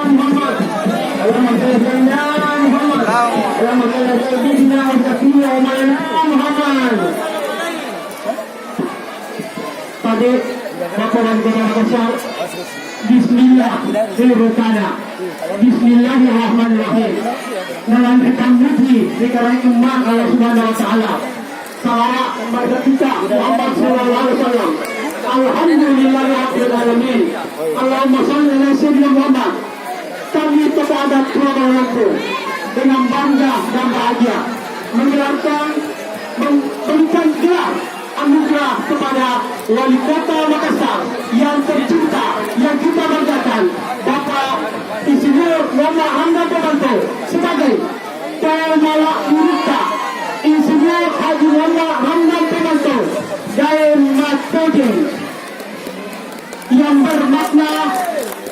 Muhammad. Allahumma salli ala Muhammad. Allahumma salli ala sayyidina wa sayyidina wa maulana Muhammad. Tadi Bapak dan Bapak Makassar, Bismillah Sirukana, Bismillahirrahmanirrahim. Dalam ketambuhi dikarenakan umat Allah Subhanahu Wa Taala. Salawat kepada kita Muhammad Sallallahu Alaihi Wasallam. Alhamdulillahirabbil alamin. Allahumma shalli ala sayyidina Muhammad. Kami kepada Kuala Lumpur dengan bangga dan bahagia memberikan gelar anugerah kepada Wali Kota Makassar yang tercinta, yang kita banggakan, Bapak Insinyur Muhammad Hamdan Pomanto sebagai Kepala Unita Insinyur Haji Muhammad Hamdan Pomanto Daim Matodin, yang bermakna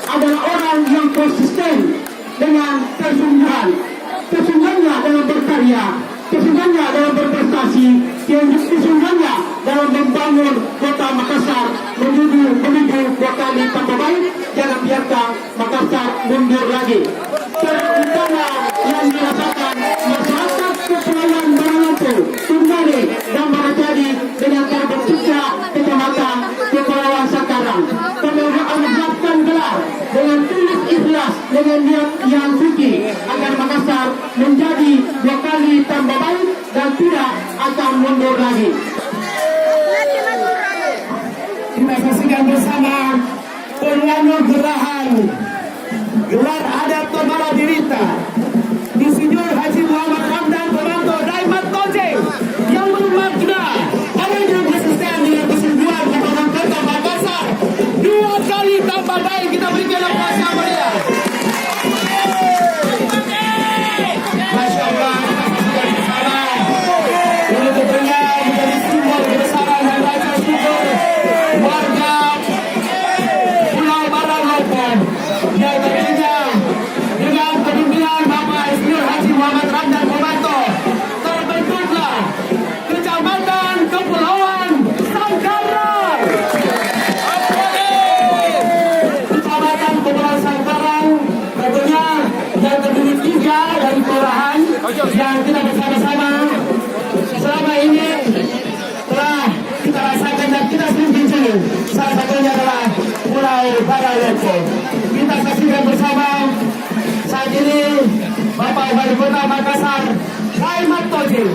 adalah orang yang konsisten dengan kesungguhannya dalam berkarya, kesungguhannya dalam berprestasi, kesungguhannya dalam membangun kota Makassar menuju kota yang tambah baik. Jangan biarkan Makassar mundur lagi. Terutama yang dirasakan masyarakat Kepulauan Barangampung, Tunggale dan Maracadi dengan terbentuknya Kecamatan Kepulauan Sakarang. Kami mengucapkan gelar dengan tulus ikhlas, dengan niat yang suci agar Makassar menjadi 2 kali tambah baik dan tidak akan mundur lagi. Kita saksikan bersama penganugerahan gelar adat Tomala Dirita Insinyur Haji Muhammad Hamdan Pomanto Daim Matodin yang bermakna adanya konsisten dengan kesungguhan pembangunan kota Makassar 2 kali tambah baik. Kita berikan aplaus yang meriah. Masya Allah, ini tentunya menjadi simbol kebesaran dan rasa syukur warga Pulau Barangampung yang tentunya dengan kepimpinan Bapak Insinyur Haji Muhammad Hamdan Pomanto terbentuklah Kecamatan Kepulauan Sangkarang. Kecamatan Kepulauan Sangkarang tentunya yang terdiri 3 dari kelurahan yang kita bersama-sama selama ini telah kita rasakan dan kita sendiri. Salah satunya adalah Pulau Barangampung. Kita saksikan bersama saat ini Bapak Wali Kota Makassar Daim Matodin.